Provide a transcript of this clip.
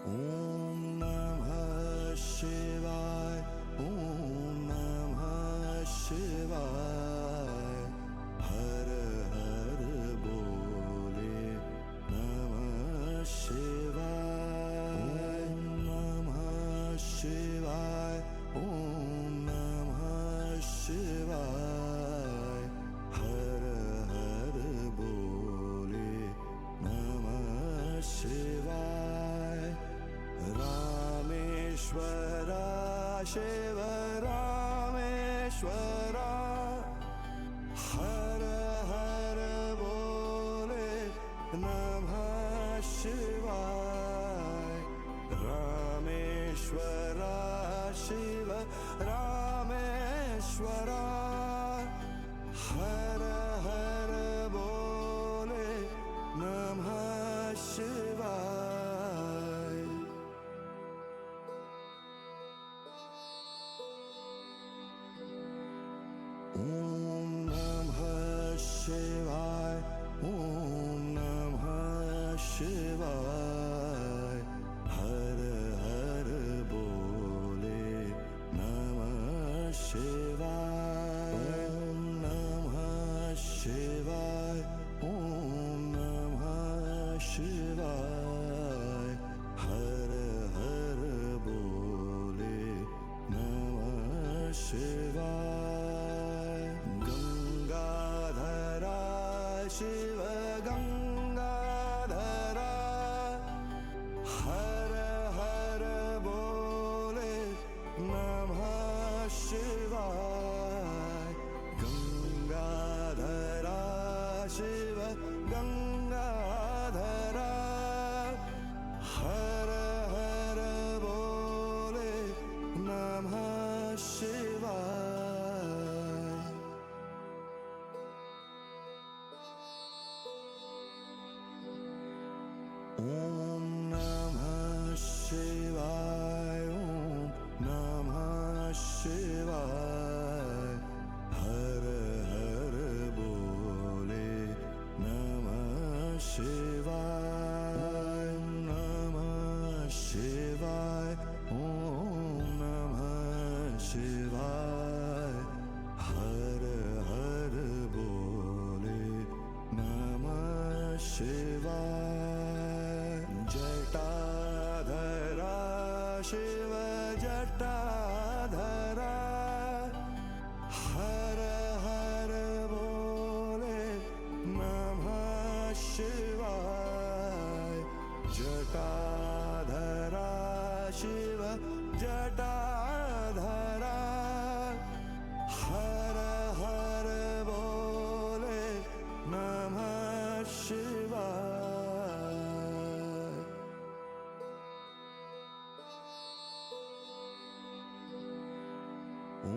ॐ नमः शिवाय। ॐ नमः शिवाय। हर हर बोले नमः शिवाय। ॐ नमः शिवाय। ॐ नमः शिवाय। हर हर बोले नमः शिवाय। रामेश्वरा शिव रामेश्वरा। हर हर बोले नमः शिवाय। रामेश्वरा शिव रामेश्वरा। हर हर बोले नमः शिवाय। ॐ नमः शिवाय। ॐ नमः शिवाय। हर हर बोले नमः शिवाय। ॐ नमः शिवाय। ॐ नमः शिवाय। हर हर बोले नमः शिवाय। गंगाधरा शिव गंगाधरा। हर हर बोले नमः शिवाय। गंगाधरा शिव गंगाधरा। हर हर बोले नमः शिवाय। ॐ नमः शिवाय। ॐ नमः शिवाय। हर हर बोले नमः शिवाय। नमः शिवाय। ॐ नमः शिवाय। हर हर बोले नमः शिवाय। जटाधरा शिव जटाधरा। हर हर बोले नमः शिवाय। जटाधरा शिव जटाधरा। हर हर बोले नमः शिवाय। ॐ